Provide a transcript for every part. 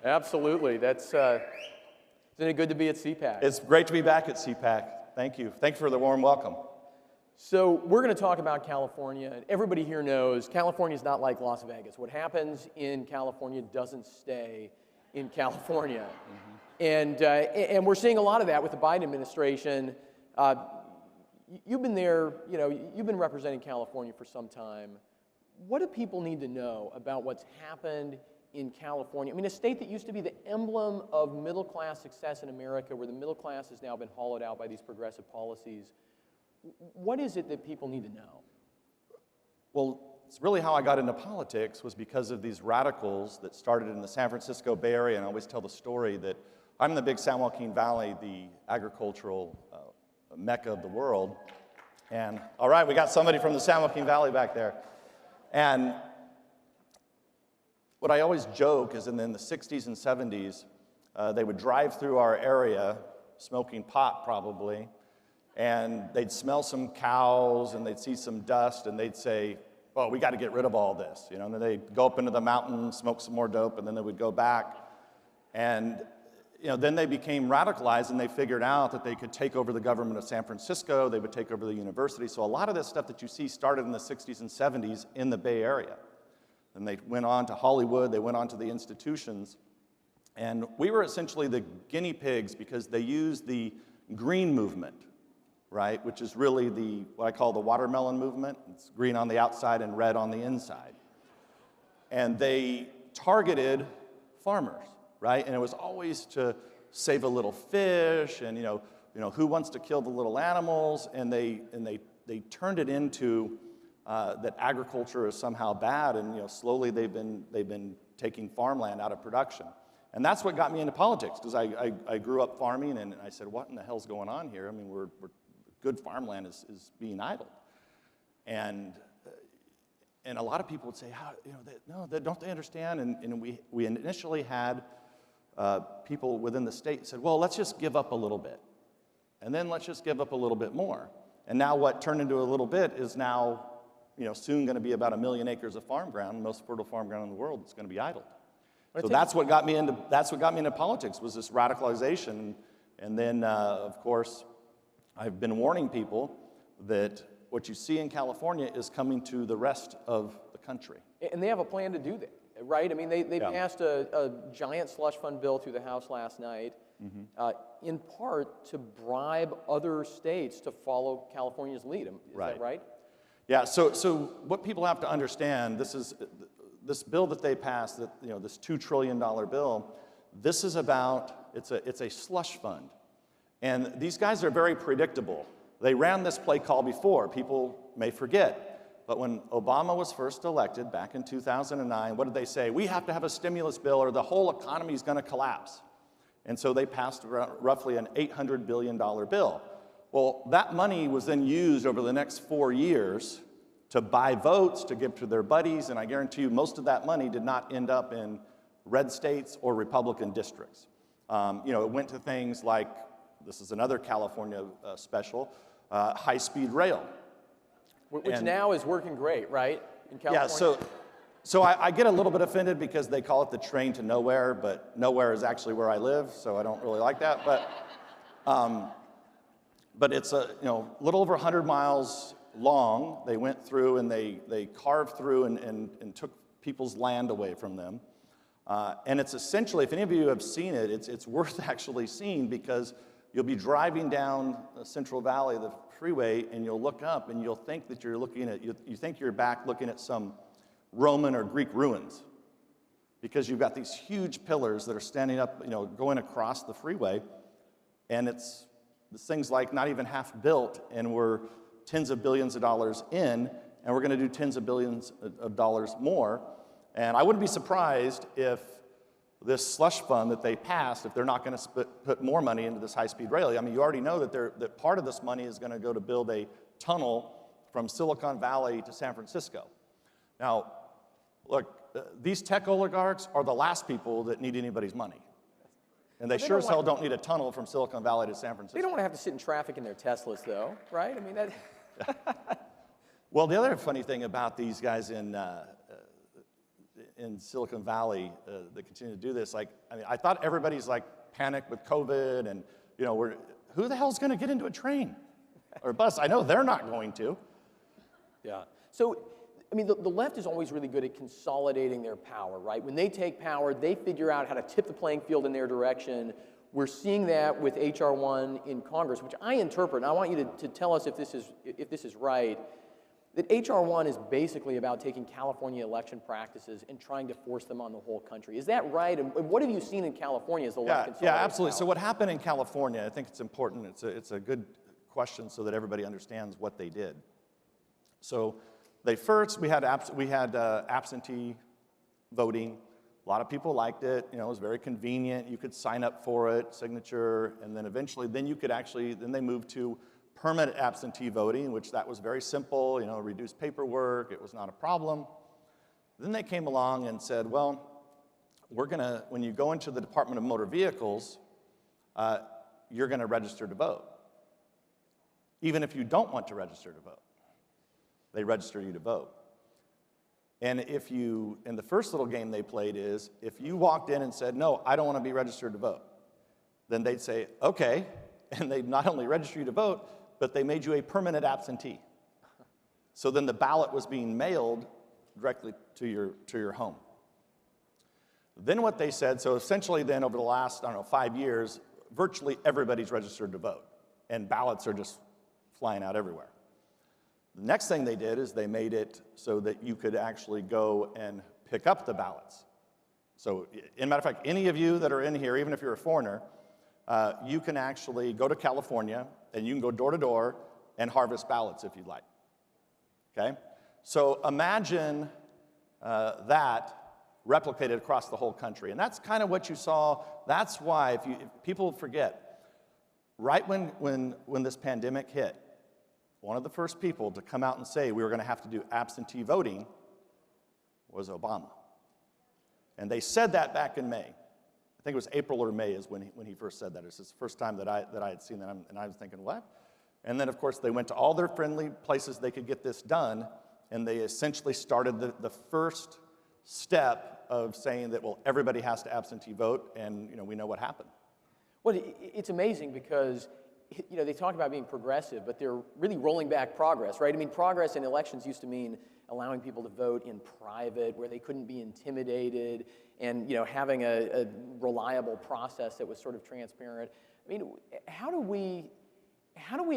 Absolutely. Isn't it good to be at CPAC? It's great to be back at CPAC. Thank you. Thank you for the warm welcome. So we're going to talk about California. Everybody here knows California is not like Las Vegas. What happens in California doesn't stay in California. And we're seeing a lot of that with the Biden administration. You've been there, you've been representing California for some time. What do people need to know about what's happened in California? I mean, a state that used to be the emblem of middle-class success in America, where the middle class has now been hollowed out by these progressive policies. What is it that people need to know? Well, it's really how I got into politics was because of these radicals that started in the San Francisco Bay Area, and I always tell the story that I'm in the big San Joaquin Valley, the agricultural mecca of the world. And all right, we got somebody from the San Joaquin Valley back there. And what I always joke is in the 60s and 70s, they would drive through our area, smoking pot probably, and they'd smell some cows and they'd see some dust and they'd say, oh, we got to get rid of all this. And then they'd go up into the mountains, smoke some more dope, and then they would go back. And then they became radicalized and they figured out that they could take over the government of San Francisco, they would take over the university. So a lot of this stuff that you see started in the 60s and 70s in the Bay Area. And they went on to Hollywood, they went on to the institutions. And we were essentially the guinea pigs because they used the green movement, right? Which is really what I call the watermelon movement. It's green on the outside and red on the inside. And they targeted farmers, right? And it was always to save a little fish and, who wants to kill the little animals? And they turned it into that agriculture is somehow bad, and slowly they've been taking farmland out of production. And that's what got me into politics, because I grew up farming, and I said, what in the hell's going on here? I mean, good farmland is being idled. And a lot of people would say, don't they understand? And we initially had people within the state said, well, let's just give up a little bit. And then let's just give up a little bit more. And now what turned into a little bit is now, soon going to be about 1 million acres of farm ground, the most fertile farm ground in the world. It's going to be idled. So that's what got me into politics, was this radicalization. And then, of course, I've been warning people that what you see in California is coming to the rest of the country. And they have a plan to do that, right? I mean, they passed a giant slush fund bill through the House last night, in part to bribe other states to follow California's lead. Is that right? Yeah, so what people have to understand, this bill that they passed, this $2 trillion bill, this is about, it's a slush fund. And these guys are very predictable. They ran this play call before, people may forget. But when Obama was first elected back in 2009, what did they say? We have to have a stimulus bill or the whole economy is going to collapse. And so they passed roughly an $800 billion bill. Well, that money was then used over the next 4 years to buy votes, to give to their buddies, and I guarantee you most of that money did not end up in red states or Republican districts. It went to things like, this is another California special, high-speed rail. Which now is working great, right, in California? Yeah, so I get a little bit offended because they call it the train to nowhere, but nowhere is actually where I live, so I don't really like that. But it's a little over 100 miles long. They went through and they carved through and took people's land away from them. And it's essentially, if any of you have seen it, it's worth actually seeing, because you'll be driving down the Central Valley, the freeway, and you'll look up and you'll think that you're looking at, you think you're back looking at some Roman or Greek ruins, because you've got these huge pillars that are standing up, going across the freeway, and this thing's like not even half built, and we're tens of billions of dollars in, and we're going to do tens of billions of dollars more. And I wouldn't be surprised if this slush fund that they passed, if they're not going to put more money into this high-speed rail. I mean, you already know that part of this money is going to go to build a tunnel from Silicon Valley to San Francisco. Now, look, these tech oligarchs are the last people that need anybody's money. And they sure as hell don't need a tunnel from Silicon Valley to San Francisco. They don't want to have to sit in traffic in their Teslas, though, right? I mean, that... Well, the other funny thing about these guys in in Silicon Valley that continue to do this. Like, I mean, I thought everybody's like panicked with COVID, and you know, who the hell's going to get into a train or a bus? I know they're not going to. Yeah. So, I mean, the left is always really good at consolidating their power, right? When they take power, they figure out how to tip the playing field in their direction. We're seeing that with H.R. 1 in Congress, which I interpret, and I want you to tell us if this is right, that H.R. 1 is basically about taking California election practices and trying to force them on the whole country. Is that right? And what have you seen in California as the left consolidates Yeah, absolutely. power? So what happened in California, I think it's important, it's a good question so that everybody understands what they did. So we had absentee voting. A lot of people liked it. You know, it was very convenient. You could sign up for it, signature, and then eventually, then they moved to permanent absentee voting, which that was very simple. You know, reduced paperwork. It was not a problem. Then they came along and said, well, when you go into the Department of Motor Vehicles, you're going to register to vote, even if you don't want to register to vote. They register you to vote. And and the first little game they played is, if you walked in and said, no, I don't want to be registered to vote, then they'd say, okay, and they'd not only register you to vote, but they made you a permanent absentee. So then the ballot was being mailed directly to your home. Then what they said, so essentially then over the last, 5 years, virtually everybody's registered to vote, and ballots are just flying out everywhere. The next thing they did is they made it so that you could actually go and pick up the ballots. So, in matter of fact, any of you that are in here, even if you're a foreigner, you can actually go to California and you can go door to door and harvest ballots if you'd like. Okay? So imagine that replicated across the whole country. And that's kind of what you saw. That's why, if people forget, right when this pandemic hit, one of the first people to come out and say we were going to have to do absentee voting was Obama. And they said that back in May. I think it was April or May is when he first said that. It's the first time that I had seen that, and I was thinking, what? And then, of course, they went to all their friendly places they could get this done, and they essentially started the first step of saying that, well, everybody has to absentee vote, and we know what happened. Well, it's amazing because they talk about being progressive, but they're really rolling back progress, right? I mean, progress in elections used to mean allowing people to vote in private, where they couldn't be intimidated, and having a reliable process that was sort of transparent. I mean, how do we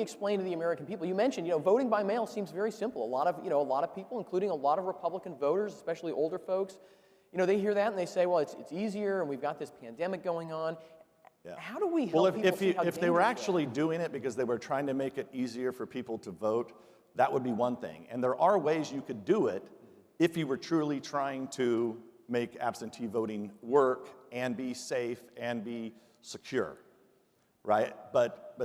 explain to the American people? You mentioned, voting by mail seems very simple. A lot of people, including a lot of Republican voters, especially older folks, they hear that and they say, well, it's easier, and we've got this pandemic going on. Yeah. How do we help people see how if they were dangerous actually doing it because they were trying to make it easier for people to vote, that would be one thing. And there are ways you could do it if you were truly trying to make absentee voting work and be safe and be secure, right? But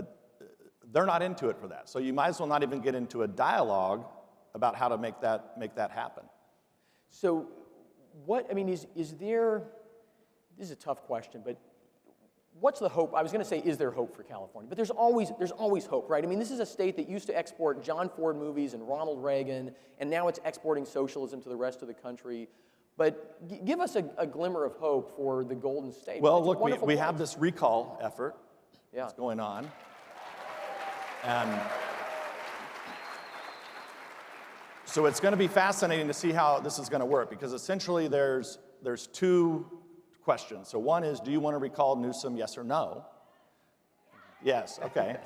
they're not into it for that. So you might as well not even get into a dialogue about how to make that happen. So is there, this is a tough question, but what's the hope? I was going to say, is there hope for California? But there's always hope, right? I mean, this is a state that used to export John Ford movies and Ronald Reagan, and now it's exporting socialism to the rest of the country. But give us a glimmer of hope for the Golden State. Well, look, we have this recall effort that's going on. And so it's going to be fascinating to see how this is going to work, because essentially there's two questions. So one is, do you want to recall Newsom, yes or no? Yes, okay.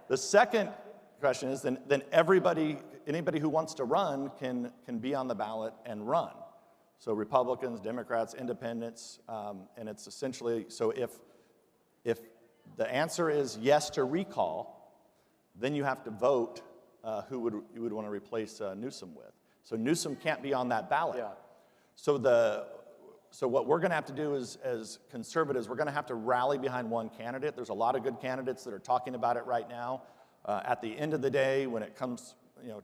The second question is, then anybody who wants to run can be on the ballot and run. So Republicans, Democrats, Independents, and it's essentially, so if the answer is yes to recall, then you have to vote who you would want to replace Newsom with. So Newsom can't be on that ballot. Yeah. So what we're going to have to do as conservatives, we're going to have to rally behind one candidate. There's a lot of good candidates that are talking about it right now. At the end of the day, when it comes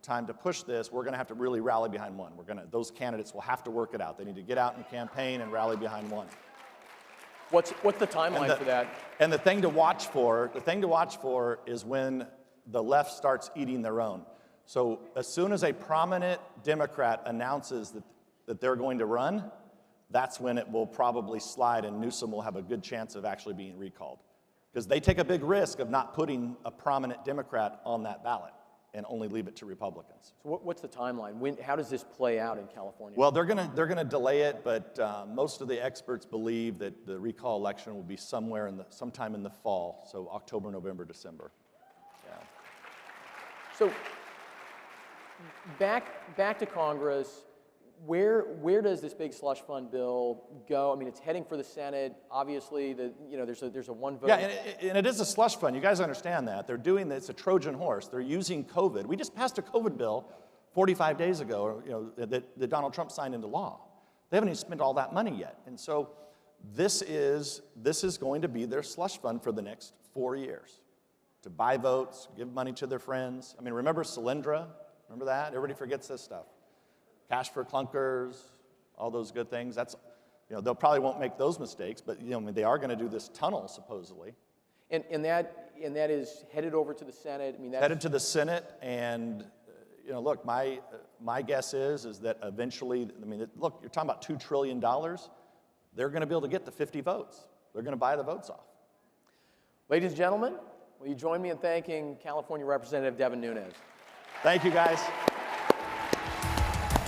time to push this, we're going to have to really rally behind one. Those candidates will have to work it out. They need to get out and campaign and rally behind one. What's the timeline for that? And the thing to watch for is when the left starts eating their own. So as soon as a prominent Democrat announces that they're going to run, that's when it will probably slide and Newsom will have a good chance of actually being recalled. Because they take a big risk of not putting a prominent Democrat on that ballot and only leave it to Republicans. So what's the timeline? How does this play out in California? Well, they're gonna delay it, but most of the experts believe that the recall election will be sometime in the fall, so October, November, December. Yeah. So back to Congress. Where does this big slush fund bill go? I mean, it's heading for the Senate. Obviously, there's a one vote. Yeah, and it is a slush fund. You guys understand that. They're doing this, it's a Trojan horse. They're using COVID. We just passed a COVID bill 45 days ago, that Donald Trump signed into law. They haven't even spent all that money yet. And so this is going to be their slush fund for the next 4 years. To buy votes, give money to their friends. I mean, remember Solyndra? Remember that? Everybody forgets this stuff. Cash for clunkers, all those good things. That's, they'll probably won't make those mistakes, but they are going to do this tunnel supposedly. And that is headed over to the Senate. I mean, that's headed to the Senate, and look, my guess is that eventually, look, you're talking about $2 trillion. They're going to be able to get the 50 votes. They're going to buy the votes off. Ladies and gentlemen, will you join me in thanking California Representative Devin Nunes? Thank you, guys.